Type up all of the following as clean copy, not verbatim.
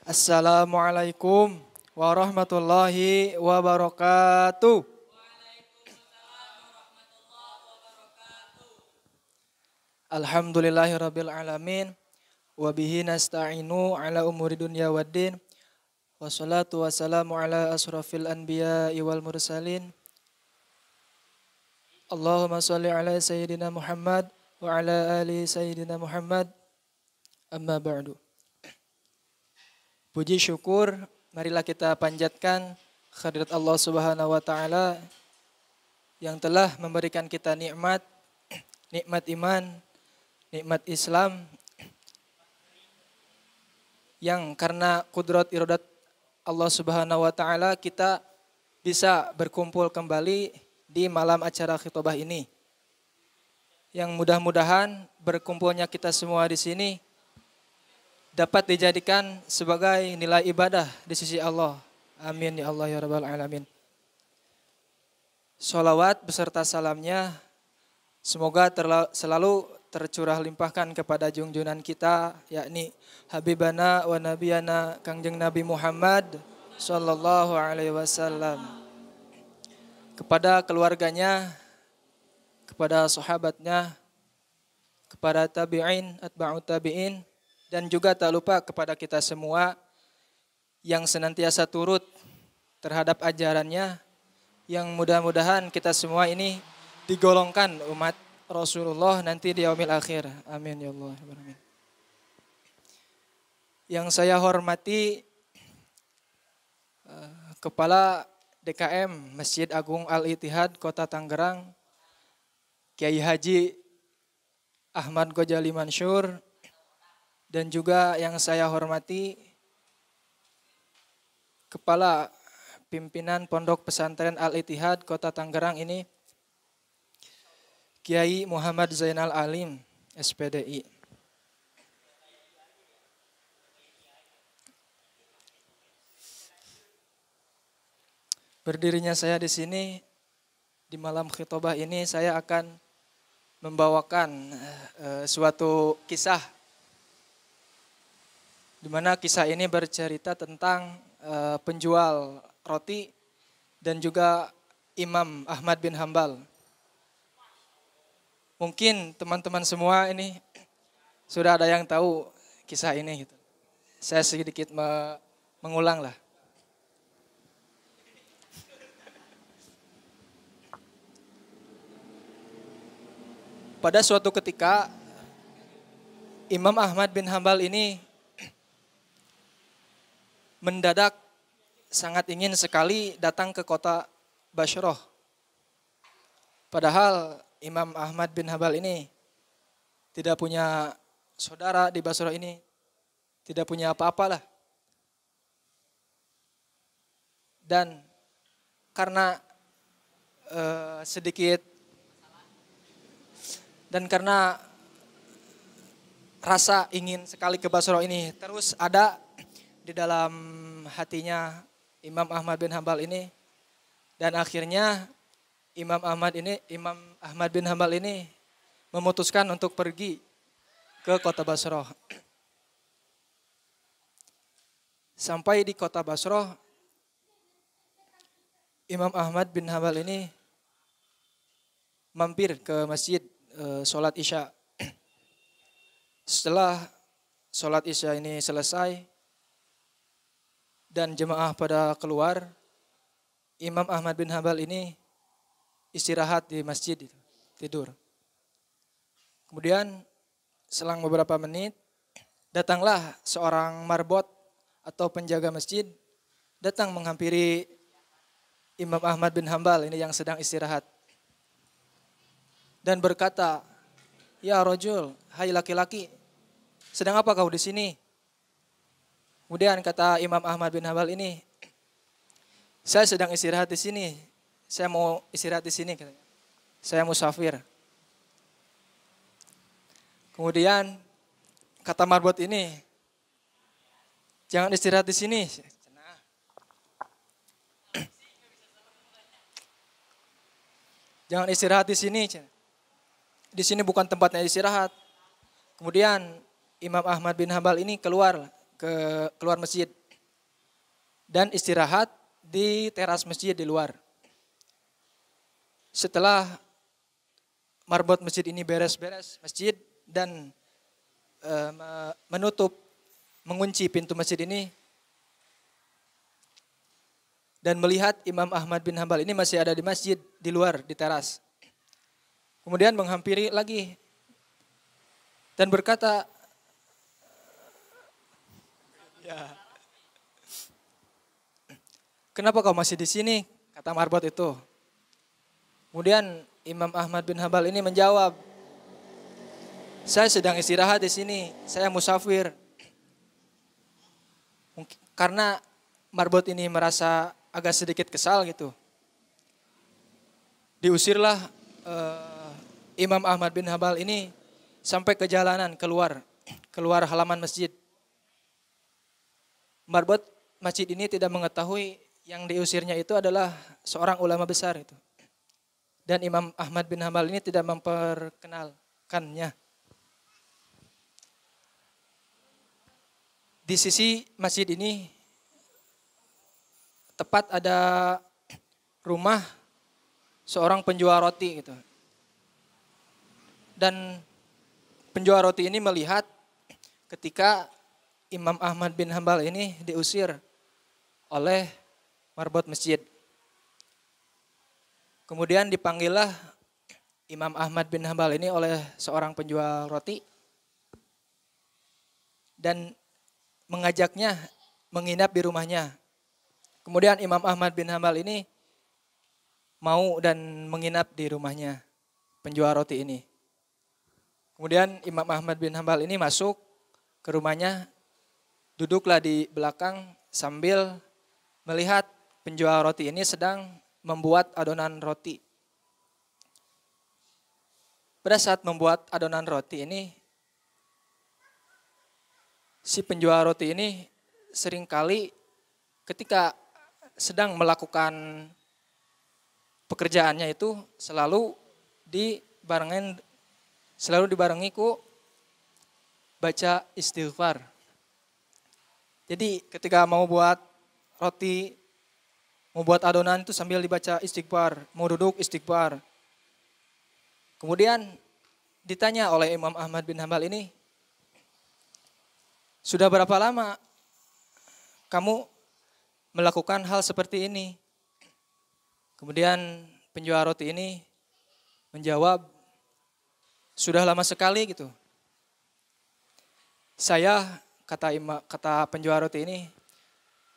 Assalamualaikum warahmatullahi wabarakatuh. Alhamdulillahirabbil alamin wa bihi nasta'inu ala umuri dunya waddin. Wassalatu wassalamu ala asrafil anbiya'i wal mursalin. Allahumma shalli ala sayyidina Muhammad wa ala ali sayyidina Muhammad. Amma ba'du. Puji syukur marilah kita panjatkan kehadirat Allah Subhanahu wa taala yang telah memberikan kita nikmat iman, nikmat Islam yang karena kudrat iradat Allah Subhanahu wa taala kita bisa berkumpul kembali di malam acara khitbah ini. Yang mudah-mudahan berkumpulnya kita semua di sini dapat dijadikan sebagai nilai ibadah di sisi Allah. Amin ya Allah ya Rabbal Alamin. Sholawat beserta salamnya semoga selalu tercurah limpahkan kepada junjungan kita, yakni Habibana wa Nabiyana Kangjeng Nabi Muhammad Sallallahu Alaihi Wasallam. Kepada keluarganya, kepada sahabatnya, kepada tabi'in, atba'ut tabi'in, dan juga tak lupa kepada kita semua yang senantiasa turut terhadap ajarannya, yang mudah-mudahan kita semua ini digolongkan umat Rasulullah nanti di yaumil akhir. Amin ya Allah. Amin. Yang saya hormati Kepala DKM Masjid Agung Al-Ittihad Kota Tangerang, Kiai Haji Ahmad Ghazali Mansur, dan juga yang saya hormati Kepala Pimpinan Pondok Pesantren Al-Ittihad Kota Tangerang ini, Kiai Muhammad Zainal Alim, SPDI. Berdirinya saya di sini di malam khitbah ini, saya akan membawakan suatu kisah, di mana kisah ini bercerita tentang penjual roti dan juga Imam Ahmad bin Hambal. Mungkin teman-teman semua ini sudah ada yang tahu kisah ini gitu. Saya sedikit mengulang lah. Pada suatu ketika Imam Ahmad bin Hambal ini mendadak sangat ingin sekali datang ke kota Bashrah. Padahal Imam Ahmad bin Hambal ini tidak punya saudara di Bashrah ini, tidak punya apa-apalah. Dan karena karena rasa ingin sekali ke Bashrah ini terus ada di dalam hatinya Imam Ahmad bin Hambal ini, dan akhirnya Imam Ahmad bin Hambal ini memutuskan untuk pergi ke kota Bashrah. Sampai di kota Bashrah, Imam Ahmad bin Hambal ini mampir ke masjid sholat Isya. Setelah sholat Isya ini selesai dan jemaah pada keluar, Imam Ahmad bin Hambal ini istirahat di masjid, tidur. Kemudian selang beberapa menit datanglah seorang marbot atau penjaga masjid datang menghampiri Imam Ahmad bin Hambal ini yang sedang istirahat dan berkata, "Ya rajul, hai laki-laki, sedang apa kau di sini?" Kemudian kata Imam Ahmad bin Hambal ini, "Saya sedang istirahat di sini. Saya mau istirahat di sini," katanya. "Saya musafir." Kemudian kata marbot ini, "Jangan istirahat di sini. Jangan istirahat di sini. Di sini bukan tempatnya istirahat." Kemudian Imam Ahmad bin Hambal ini keluar keluar masjid dan istirahat di teras masjid di luar. Setelah marbot masjid ini beres-beres masjid dan mengunci pintu masjid ini dan melihat Imam Ahmad bin Hambal ini masih ada di masjid di luar di teras. Kemudian menghampiri lagi dan berkata, ya, kenapa kau masih di sini? Kata marbot itu. Kemudian Imam Ahmad bin Hambal ini menjawab, saya sedang istirahat di sini, saya musafir. Karena marbot ini merasa agak sedikit kesal gitu. Diusirlah Imam Ahmad bin Hambal ini sampai ke jalanan keluar halaman masjid. Marbot masjid ini tidak mengetahui yang diusirnya itu adalah seorang ulama besar itu. Dan Imam Ahmad bin Hambal ini tidak memperkenalkannya. Di sisi masjid ini tepat ada rumah seorang penjual roti gitu. Dan penjual roti ini melihat ketika Imam Ahmad bin Hambal ini diusir oleh marbot masjid. Kemudian dipanggillah Imam Ahmad bin Hambal ini oleh seorang penjual roti dan mengajaknya menginap di rumahnya. Kemudian Imam Ahmad bin Hambal ini mau dan menginap di rumahnya penjual roti ini. Kemudian Imam Ahmad bin Hambal ini masuk ke rumahnya, duduklah di belakang sambil melihat penjual roti ini sedang membuat adonan roti. Pada saat membuat adonan roti ini, si penjual roti ini seringkali ketika sedang melakukan pekerjaannya itu selalu dibarengi ku baca istighfar. Jadi ketika mau buat roti, mau buat adonan itu sambil dibaca istighfar, mau duduk istighfar. Kemudian ditanya oleh Imam Ahmad bin Hambal ini, sudah berapa lama kamu melakukan hal seperti ini? Kemudian penjual roti ini menjawab, sudah lama sekali gitu. Saya, kata penjual roti ini,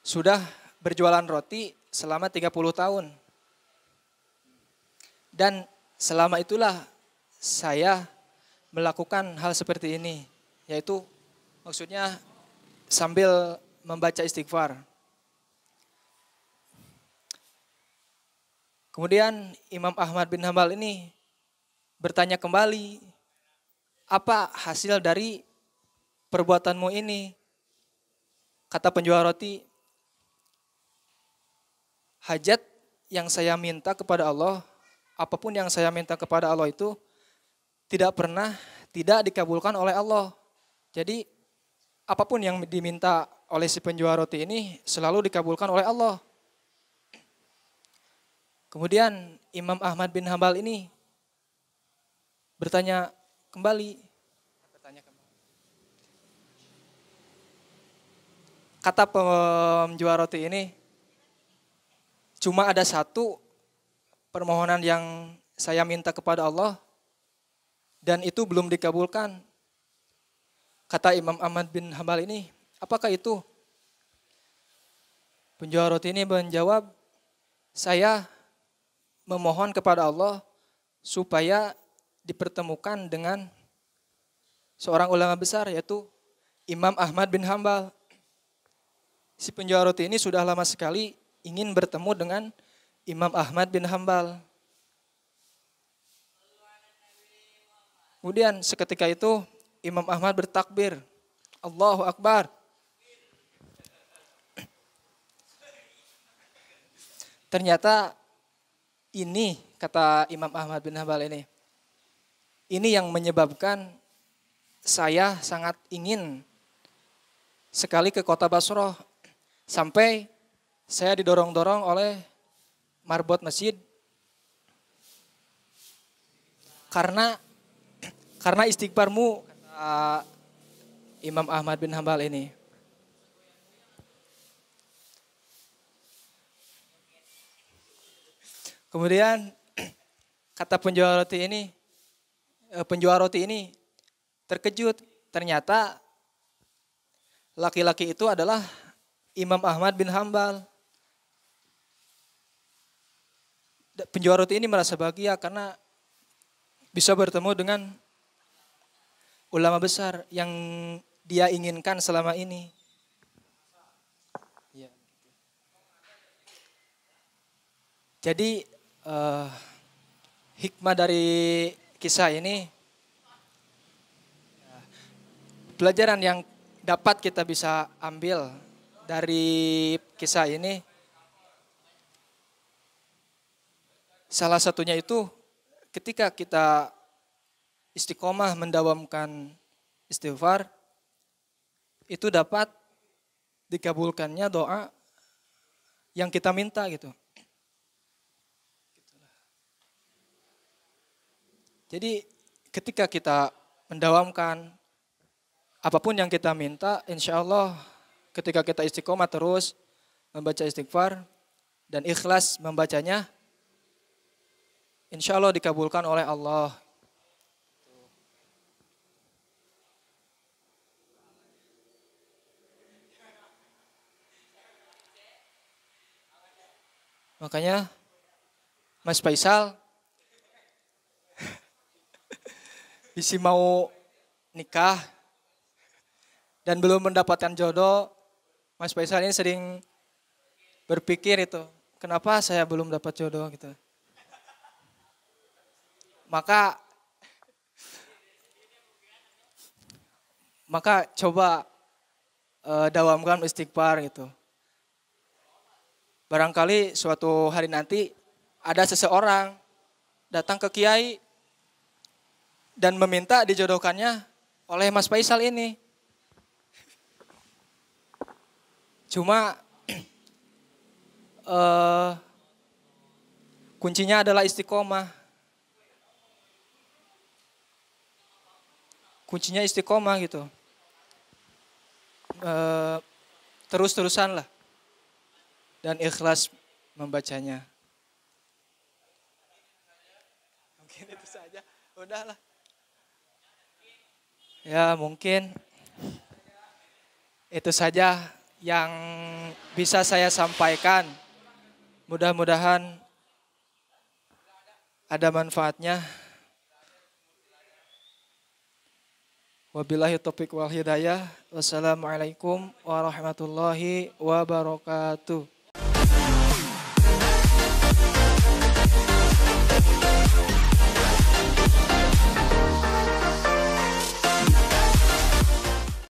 sudah berjualan roti selama 30 tahun. Dan selama itulah saya melakukan hal seperti ini, yaitu maksudnya sambil membaca istighfar. Kemudian Imam Ahmad bin Hambal ini bertanya kembali, apa hasil dari perbuatanmu ini? Kata penjual roti, hajat yang saya minta kepada Allah, apapun yang saya minta kepada Allah itu tidak dikabulkan oleh Allah. Jadi apapun yang diminta oleh si penjual roti ini selalu dikabulkan oleh Allah. Kemudian Imam Ahmad bin Hambal ini bertanya kembali. Kata penjual roti ini, cuma ada satu permohonan yang saya minta kepada Allah dan itu belum dikabulkan. Kata Imam Ahmad bin Hambal ini, apakah itu? Penjual roti ini menjawab, saya memohon kepada Allah supaya dipertemukan dengan seorang ulama besar yaitu Imam Ahmad bin Hambal. Si penjual roti ini sudah lama sekali ingin bertemu dengan Imam Ahmad bin Hambal. Kemudian seketika itu Imam Ahmad bertakbir, Allahu Akbar. Ternyata ini, kata Imam Ahmad bin Hambal ini yang menyebabkan saya sangat ingin sekali ke kota Basroh. Sampai saya didorong-dorong oleh marbot masjid. Karena istighfarmu, kata Imam Ahmad bin Hambal ini. Kemudian kata penjual roti ini terkejut. Ternyata laki-laki itu adalah Imam Ahmad bin Hambal. Penjual roti ini merasa bahagia karena bisa bertemu dengan ulama besar yang dia inginkan selama ini. Jadi hikmah dari kisah ini, pelajaran yang dapat kita bisa ambil dari kisah ini, salah satunya itu ketika kita istiqomah mendawamkan istighfar, itu dapat dikabulkannya doa yang kita minta gitu. Jadi ketika kita mendawamkan apapun yang kita minta, insya Allah ketika kita istiqomah terus membaca istighfar dan ikhlas membacanya, insya Allah dikabulkan oleh Allah. Makanya Mas Faisal isi mau nikah dan belum mendapatkan jodoh, Mas Faisal ini sering berpikir itu, kenapa saya belum dapat jodoh gitu. Maka coba dawamkan istighfar gitu. Barangkali suatu hari nanti ada seseorang datang ke kiai dan meminta dijodohkannya oleh Mas Faisal ini. Cuma kuncinya adalah istiqomah. Kuncinya istiqomah gitu. Terus-terusan lah. Dan ikhlas membacanya. Mungkin itu saja. Udahlah. Ya mungkin itu saja yang bisa saya sampaikan. Mudah-mudahan ada manfaatnya. Wabillahi taufiq wal hidayah. Wassalamualaikum warahmatullahi wabarakatuh.